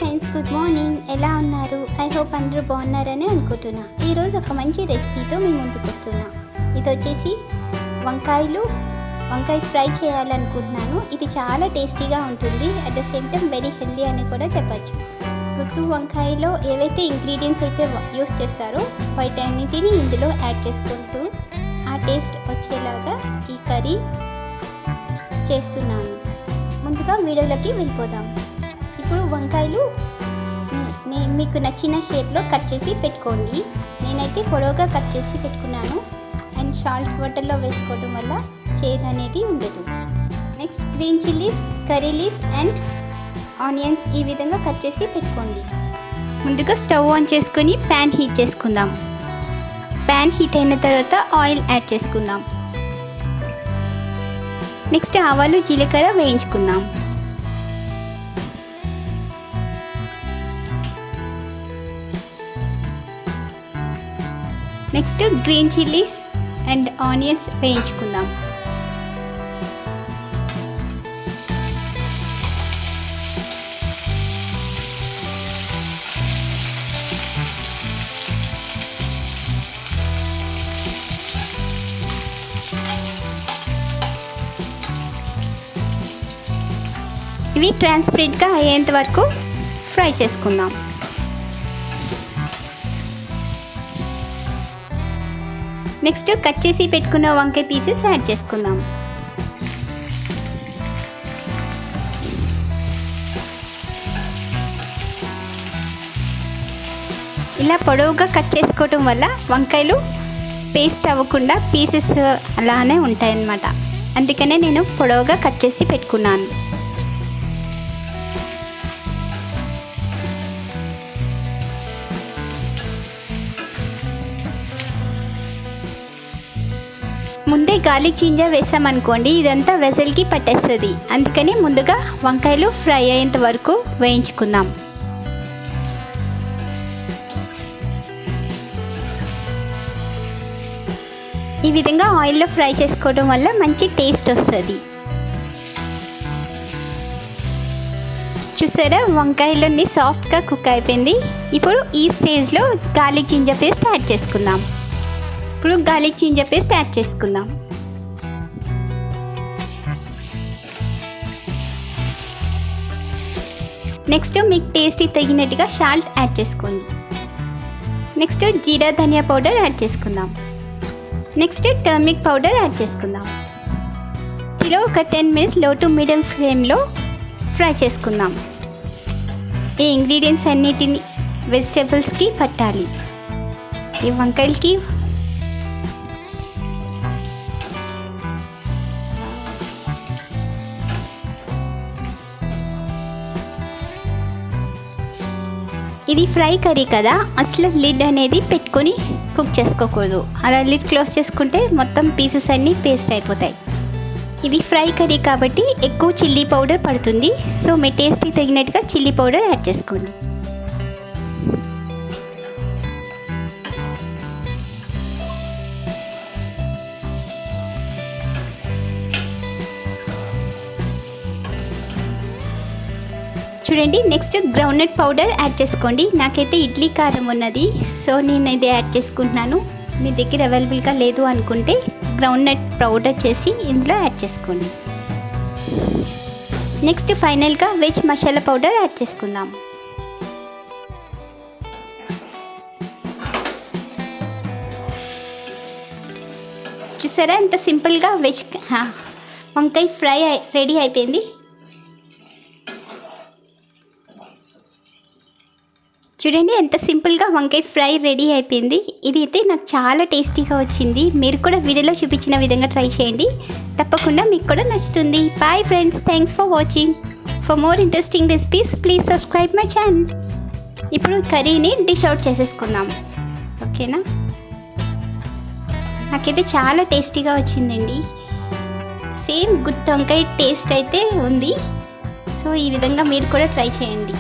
Friends, good morning. ఎలా ఉన్నారు? I hope అందరూ బాగున్నారని అనుకుంటున్నా. ఈరోజు ఒక మంచి రెసిపీతో మీ ముందుకు వస్తున్నా. ఇది వచ్చేసి వంకాయ ఫ్రై చేయాలనుకుంటున్నాను. ఇది చాలా టేస్టీగా ఉంటుంది. At the same time very healthy అని కూడా చెప్పచ్చు. గుత్తి వంకాయలో ఏవైతే ఇంగ్రీడియంట్స్ అయితే యూస్ చేస్తారో వాటన్నిటిని ఇందులో యాడ్ చేసుకుంటూ ఆ టేస్ట్ వచ్చేలాగా ఈ కర్రీ చేస్తున్నాను. ముందుగా వీడియోలోకి వెళ్ళిపోదాం. ఇప్పుడు వంకాయలు మీకు నచ్చిన షేప్లో కట్ చేసి పెట్టుకోండి. నేనైతే పొడవుగా కట్ చేసి పెట్టుకున్నాను. అండ్ సాల్ట్ వాటర్లో వేసుకోవడం వల్ల చేదు అనేది ఉండదు. Next green chillies, curry leaves and onions ఈ విధంగా కట్ చేసి పెట్టుకోండి. ముందుగా స్టవ్ ఆన్ చేసుకొని ప్యాన్ హీట్ చేసుకుందాం. ప్యాన్ హీట్ అయిన తర్వాత ఆయిల్ యాడ్ చేసుకుందాం. నెక్స్ట్ ఆవాలు, జీలకర్ర వేయించుకుందాం. Next green chillies and onions వేయించుకుందాం. ఇవి ట్రాన్స్పరెంట్గా అయ్యేంత వరకు ఫ్రై చేసుకుందాం. నెక్స్ట్ కట్ చేసి పెట్టుకున్న వంకాయ పీసెస్ యాడ్ చేసుకుందాం. ఇలా పొడవుగా కట్ చేసుకోవటం వల్ల వంకాయలు పేస్ట్ అవ్వకుండా పీసెస్ అలానే ఉంటాయన్నమాట. అందుకనే నేను పొడవుగా కట్ చేసి పెట్టుకున్నాను. ముందే గార్లిక్ జింజర్ వేసామనుకోండి, ఇదంతా వెజల్కి పట్టేస్తుంది. అందుకని ముందుగా వంకాయలు ఫ్రై అయ్యేంత వరకు వేయించుకుందాం. ఈ విధంగా ఆయిల్లో ఫ్రై చేసుకోవడం వల్ల మంచి టేస్ట్ వస్తుంది. చూసారా, వంకాయలన్నీ సాఫ్ట్గా కుక్ అయిపోయింది. ఇప్పుడు ఈ స్టేజ్లో గార్లిక్ జింజర్ పేస్ట్ యాడ్ చేసుకుందాం. ఇప్పుడు గార్లిక్ జింజర్ పేస్ట్ యాడ్ చేసుకుందాం. నెక్స్ట్ మీకు టేస్ట్కి తగినట్టుగా సాల్ట్ యాడ్ చేసుకోండి. నెక్స్ట్ జీరా ధనియా పౌడర్ యాడ్ చేసుకుందాం. నెక్స్ట్ టర్మరిక్ పౌడర్ యాడ్ చేసుకుందాం. ఇలా ఒక 10 minutes లో టు మీడియం ఫ్లేమ్లో ఫ్రై చేసుకుందాం. ఈ ఇంగ్రీడియంట్స్ అన్నిటిని వెజిటేబుల్స్కి పట్టాలి. ఈ వంకాయలకి ఇది ఫ్రై కర్రీ కదా, అసలు లిడ్ అనేది పెట్టుకొని కుక్ చేసుకోకూడదు. అలా లిడ్ క్లోజ్ చేసుకుంటే మొత్తం పీసెస్ అన్నీ పేస్ట్ అయిపోతాయి. ఇది ఫ్రై కర్రీ కాబట్టి ఎక్కువ చిల్లీ పౌడర్ పడుతుంది. సో మీ టేస్ట్కి తగినట్టుగా చిల్లీ పౌడర్ యాడ్ చేసుకోండి. చూడండి, నెక్స్ట్ గ్రౌండ్నట్ పౌడర్ యాడ్ చేసుకోండి. నాకైతే ఇడ్లీ కారం ఉన్నది, సో నేను ఇది యాడ్ చేసుకుంటున్నాను. మీ దగ్గర అవైలబుల్గా లేదు అనుకుంటే గ్రౌండ్నట్ పౌడర్ చేసి ఇందులో యాడ్ చేసుకోండి. నెక్స్ట్ ఫైనల్గా వెజ్ మసాలా పౌడర్ యాడ్ చేసుకుందాం. చూసారా, ఎంత సింపుల్గా వెజ్ వంకాయ ఫ్రై రెడీ అయిపోయింది. చూడండి, ఎంత సింపుల్గా వంకాయ ఫ్రై రెడీ అయిపోయింది. ఇది అయితే నాకు చాలా టేస్టీగా వచ్చింది. మీరు కూడా వీడియోలో చూపించిన విధంగా ట్రై చేయండి. తప్పకుండా మీకు కూడా నచ్చుతుంది. Bye friends, thanks for watching. For more interesting recipes please subscribe my channel. ఇప్పుడు కర్రీని డిష్ అవుట్ చేసేసుకుందాం. ఓకేనా? నాకైతే చాలా టేస్టీగా వచ్చిందండి. సేమ్ గుత్తి వంకాయ టేస్ట్ అయితే ఉంది. సో ఈ విధంగా మీరు కూడా ట్రై చేయండి.